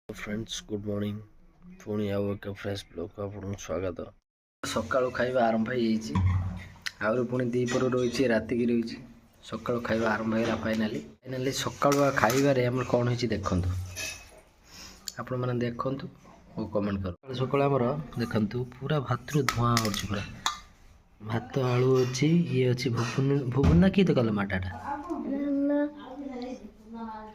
Friends good morning पुणी आउ एक फ्रेश ब्लॉग आपको स्वागत। सकाळु खाଇବା आरंभ ହେଇଯାଇଛି आउरी पुणी दीपर रही राति की रही सकाळु खाଇବା आरंभ है फाइनाली सकाळुआ खाइबारे हमर कोन होइछि देखंतु आपण माने देखंतु ओ कमेंट कर सकाळु हमर देखंतु पूरा भातरु धुआं होछि पूरा भात आलू अछि ये अछि भुवन ना की तो कल माटाटा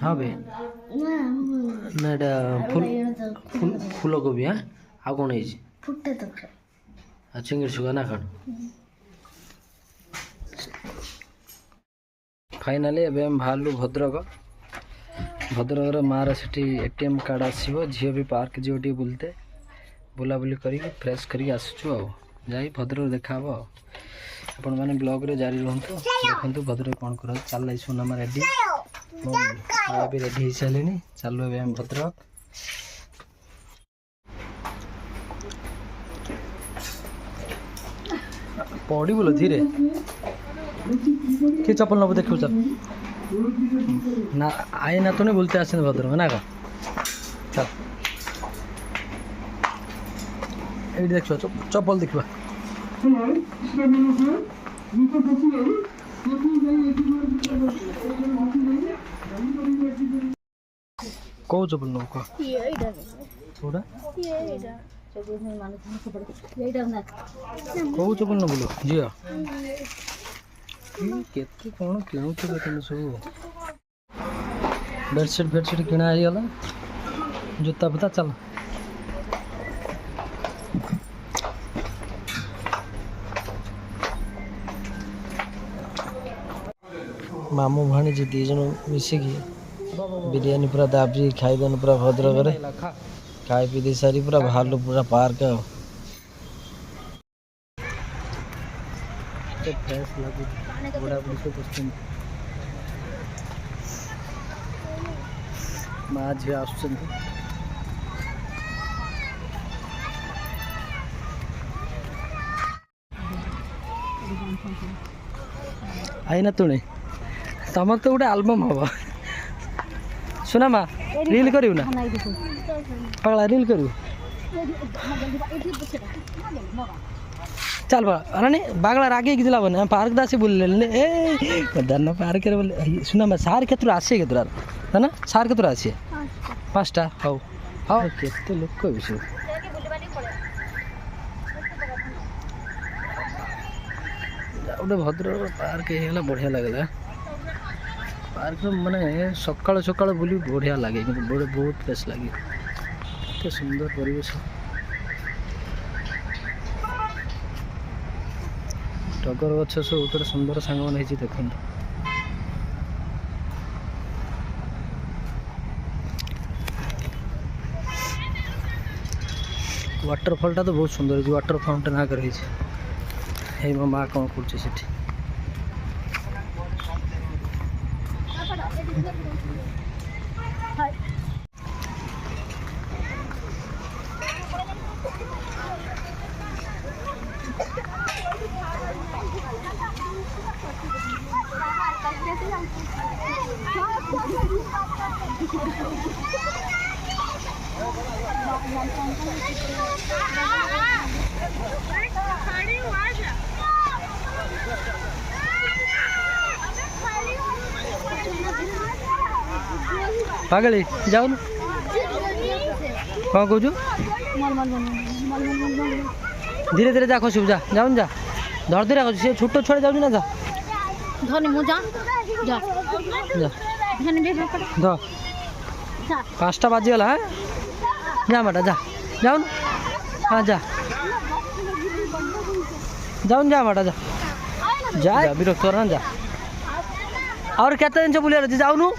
हाँ बे ना फूल कोबी हाँ आ कौन है फुटे तो चिंगड़ सुगा ना कौन फाइनाली एबे हम बाहरलु भद्रक मार से एटीएम कार्ड आसो झी भी पार्क जीव टे बुलते बुलाबुली करी फ्रेश करी आसुचु आ जाई भद्रक देखा आपण मैंने ब्लॉग रे जारी रहतु देखु भद्रक कौन कर चल सोनामा रेडी भी रेडी हो सारे चलो ए हम भद्रक पड़ी बोलो धीरे कि चप्पल नब देखो चल ना आए ना तो नहीं बोलते आसे भद्रक ना का चल ये देख चप्पल देखा कौ चप्पल नो को थोड़ा कौ चप्पल न बोलो जिया केते कोन किणु थे तुम सब बेडशीट किणा आई गला जूता पता चल मामू भाणी जी दी जन मिसिकी बिरयानी पूरा दाबी खाईदेन पूरा भद्रक खाई पी दे सारी पूरा बाहर पूरा पार्क माँ झी आस आई ना तुणे तमर तो गोटे आलबम हम सुना माँ रील करू ना पगला रील करू चल अरे बागला रागे कि बने पार्क दासी बोल ए पार्क बोले सुना माँ सार के आसे के है ना सार के आसे 5टा हाँ हाँ केते लोक विषय गोटे भद्रक पार्क होगा बढ़िया लगला पार्क माने सकाल सकाल बुली बढ़िया लगे बहुत फ्रेश लगे एत सुंदर परिवेश टगर गछ सब गोटे सुंदर सांग मैंने देख वाटरफॉल टा तो बहुत सुंदर है वाटर फाउंटेन आगे रही मो माँ कौन कर पागल जाओ ना कौन कौच धीरे धीरे जा खसू जा जाऊन जा धर धीरे खस सी छोट छुआ जाऊँ ना जा धर 5टा बाजीगला हाँ जा माटा जा जाऊन हाँ जा जाऊन जा माटा जा जा विरक्त ना जा और क्या जिन बुलियार अच्छे जाऊनु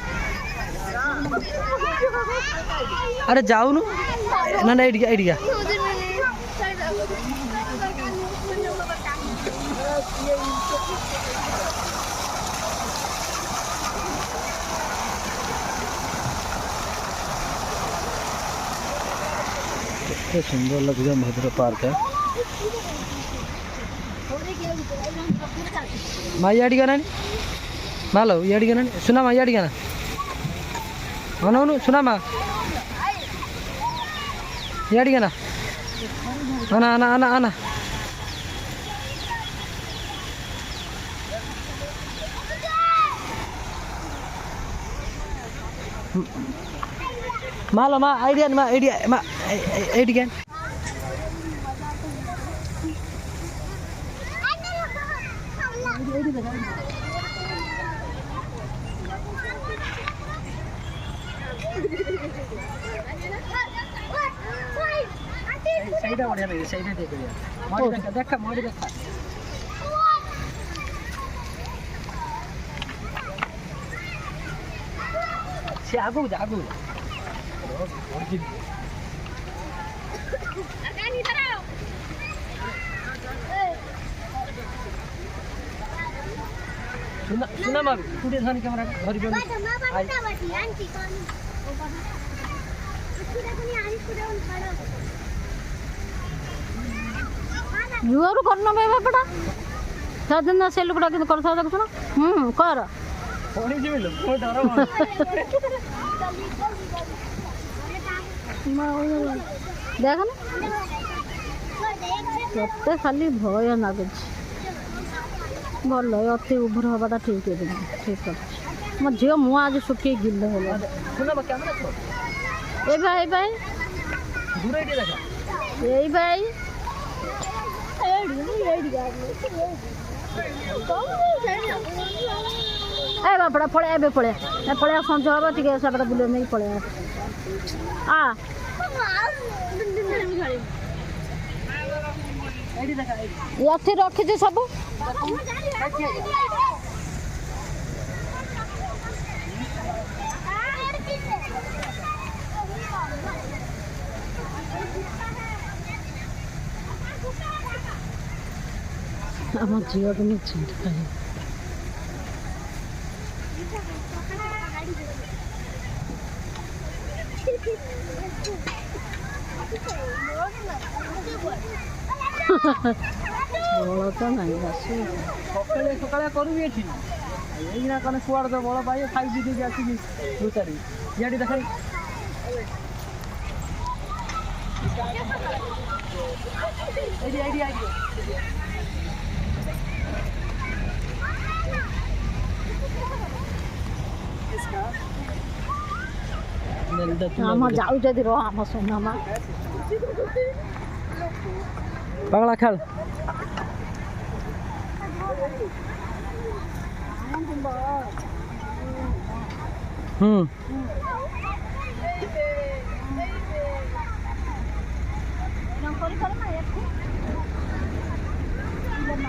अरे जाऊनु ना ना एडिया कितने सुंदर लगे भद्रक पार्क है माँ याड़ी का मालो याड़ी का सुना माँ याड़ी का सुना माँ याड़ी ना आना आना आना आना मालो मा आइडिया मा आइडिया मा आइडिया बढ़िया लगे सही देखा मोड़ी देखा से आगू आगू सुना सुना मा टुडे धनी कैमरा धरि बन जुआरू करना बे बापड़ा साधन से लोकड़ा के कर सकदा सुनो कर पड़ी जी मिलो को डर देख ना केते खाली भय लागे भल अति उभर हवाटा ठीक है ठीक है मो झील मुँह आज सुखी गिल ए भाई भाई ए भाई ए बापड़ा पड़े ए पड़े पड़े संज हम टे सेपटे बुले नहीं पड़े आ ये रखी सब आम झील को नहीं चिंता बल तो नहीं सकाले सकाले करूँ ये कौन कुआड़ तो बल पाई खाई पी देखे आसिक लुचारी इे देख आम जाऊ आम सोना मा पगला खेल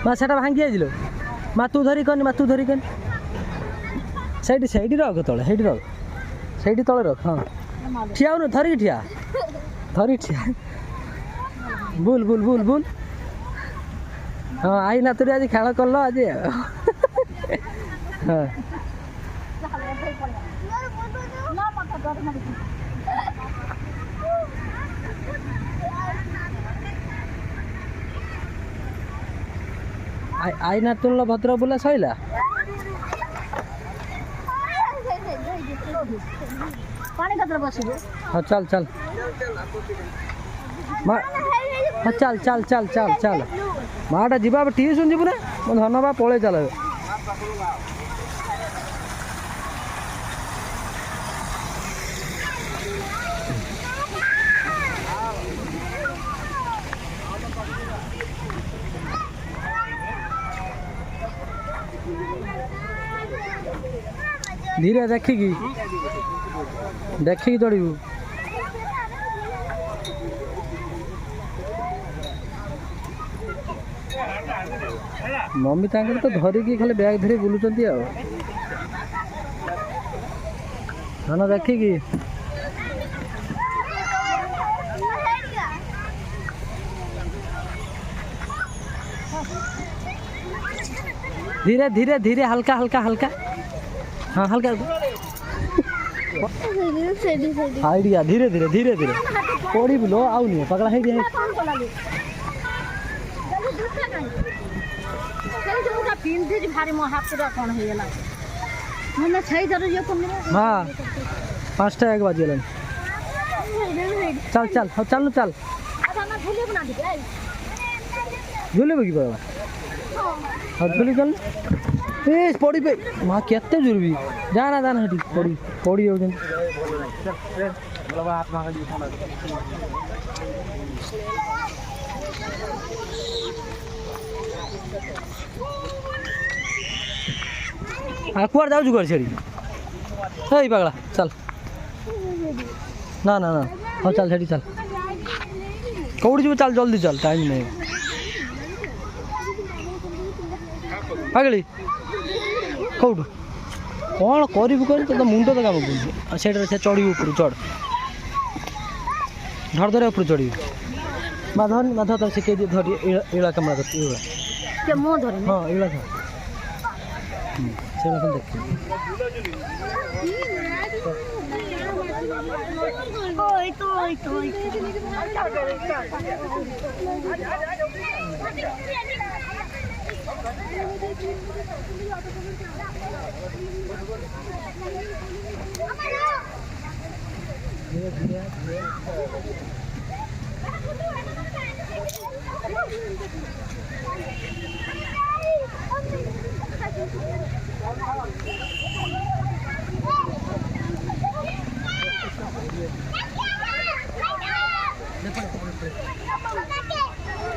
माछा भांगी आइल मातु धरिक मातु धरिक सही रख तले सही तले रख हाँ ठिया धरिक ठिया धरिक ठिया बुल बुल बुल बुल हाँ आई ना तुरी आज खेल कल आज हाँ आई ना तुल भद्र बुला सैला हाँ चल चल हाँ चल चल चल चल चल माटा जी ट्यूशन जीवु ना धन बा पड़े चल धीरे देखिकी चढ़ू मम्मी तांकर तो धरिकी खाली बैग धरी बुलुचंती आ धन देखिकी धीरे धीरे धीरे हल्का हल्का हल्का हाँ हल्का आइडिया धीरे धीरे धीरे धीरे पड़ी लो आउ नहीं पगला है हाँ 5टा 1 बाजी चल चल हाँ चल चल झूले कि पड़ा हाँ झूली चल ए पड़ी पे माँ केते जुर्बी जाना जाना हटी पड़ी पड़ी हो कुआर जाऊ घर छेड़ी हे पगला चल ना ना ना हाँ चल छेड़ी चल कौड़ी जी चल जल्दी चल टाइम नहीं पगली कौटू कौन करू तो मुंड तो काम कर से चढ़ी ऊपर चढ़ धर धर ऊपर चढ़ी माधर माधर तर शिखे धर इला कमरा कर हाँ इला धर से देख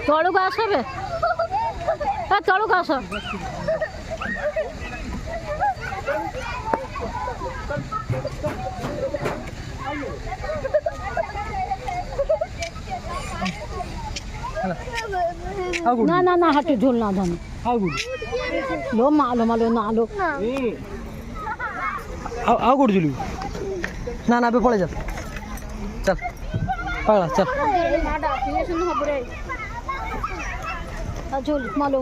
तलू को आस तलू को आस ना ना ना हटे झूल ना धन लो मालो मालो ना लो आओ गुड़ झूलू ना ना पे पड़े जा चल पगला चल झूल मालो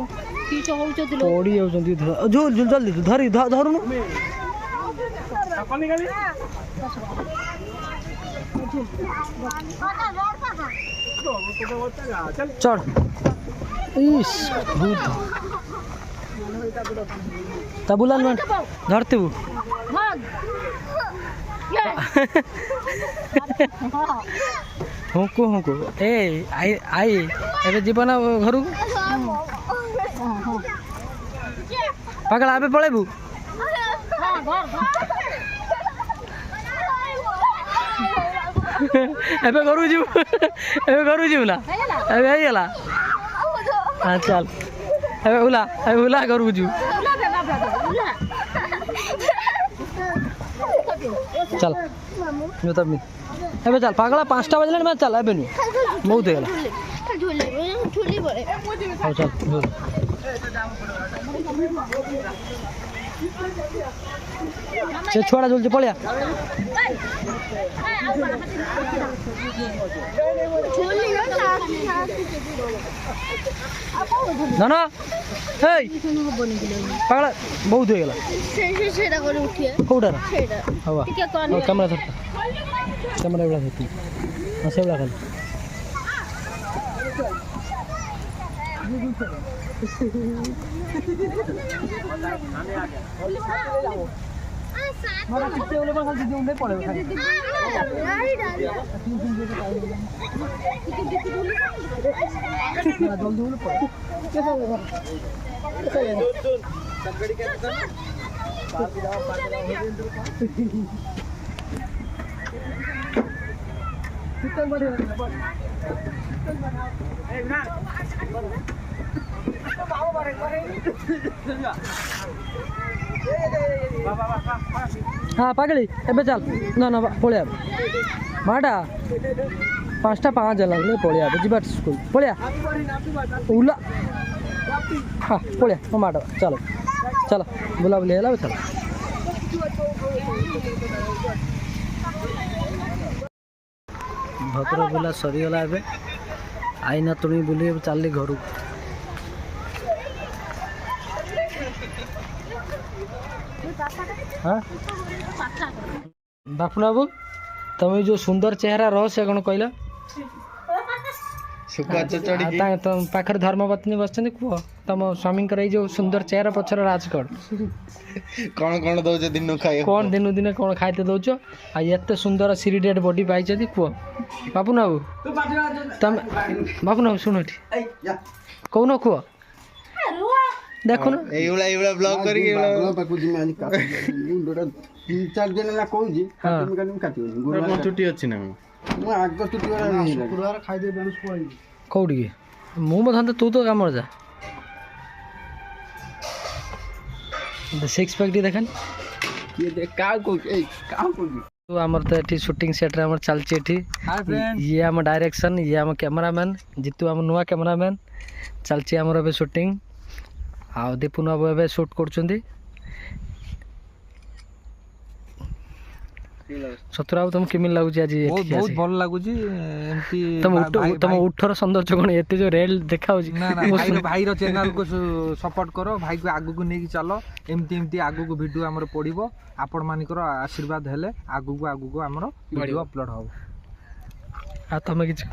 पीछे हो चलो पड़ी होचंदी झूल झूल जल्दी धरी धरुनु चढ़ इस भूत तबुलान मन धरते वो हुको ए आई आई एबे जीवन घर पगला आबे पळेबू एबे घरू जीव ना एबे आई गला हां चल एबे उला घरू जीव चल यो तब मी एबे चल पागला 5टा बजले मैं चल एबे नु बहुत हेला झूली बोले हां चल झूल से छोड़ा झूल पड़िया ना ना हे पागला बहुत हो गला कोउडा हवा कैमरा धरता कैमरा एवढा धरती असे एवढा खाली मला किती ओले पण खाली देऊन नाही पडेल खाली जल्दी ओले पडे संगडी काय कितन बडे हाँ पागली एबे चल ना ना पड़िया माटा 5टा 5 जन लगले पड़िया जीवा स्कूल पड़िया उला हाँ पड़िया वो माटा चलो चलो बुलाबुली है चलो भद्र बुला सरीगला ए आईना तुणी बुले चलली घर हाँ बापू बाबू तुम जो सुंदर चेहरा रहस्य कौन कहला ତମ ପାଖରେ ଧର୍ମପତ୍ନୀ ବସିଛନ୍ତି କୁହ ତମ ସ୍ୱାମୀଙ୍କର ଏଇ ଯୋଉ ସୁନ୍ଦର ଚେହେରା ପଛର ରାଜ କଣ କଣ ଦଉଛ ଦିନକୁ ଖାଇବାକୁ? କଣ ଦିନକୁ ଦିନ କଣ ଖାଇତେ ଦଉଛ ଆଉ ଏତେ ସୁନ୍ଦର ସିରିଡେଡ୍ ବଡି ପାଇଛନ୍ତି କୁହ ବାବୁନ ବାବୁ ତମେ ବାବୁନ ବାବୁ ଶୁଣ ଏଠି କହୁନ କୁହ ଦେଖୁନ ଏଇଭଳିଆ ବ୍ଲଗ କରିକି ଚୁଟି ଅଛି ନା କୋଉଠିକି ମୁଁ ମଧ୍ୟ ତୁ ତ କାମରେ ଯା ସିକ୍ସ ପ୍ୟାକ୍ ଟିକେ ଦେଖାନି ଆମର ତ ଏଠି ସୁଟିଂ ସେଟ୍ରେ ଆମର ଚାଲିଛି ଏଠି ଇଏ ଆମ ଡାଇରେକ୍ସନ୍ ଇଏ ଆମ କ୍ୟାମେରାମ୍ୟାନ୍ ଜିତୁ ଆମ ନୂଆ କ୍ୟାମେରାମ୍ୟାନ୍ ଚାଲିଛି ଆମର ଏବେ ସୁଟିଂ ଆଉ ଦୀପୁନ ବାବୁ ଏବେ ସୁଟ୍ କରୁଛନ୍ତି ସତୁର ବାବୁ ତମକୁ କେମିତି ଲାଗୁଛି ଆଜି ବହୁତ ଭଲ ଲାଗୁଛି ଏମିତି ତମ ଉଠର ସୌନ୍ଦର୍ଯ୍ୟ କଣ ଏତେ ଯୋଉ ରେଲ୍ ଦେଖାଉଛି ଭାଇର ଚ୍ୟାନେଲକୁ ସପୋର୍ଟ କର ଭାଇକୁ ଆଗକୁ ନେଇକି ଚାଲ ଏମିତି ଆଗକୁ ଭିଡ଼ିଓ ଆମର ପଡ଼ିବ ଆପଣମାନଙ୍କର ଆଶୀର୍ବାଦ ହେଲେ ଆଗକୁ ଆମର ଭିଡ଼ିଓ ଅପଲୋଡ଼ ହେବ ଆଉ ତମେ କିଛି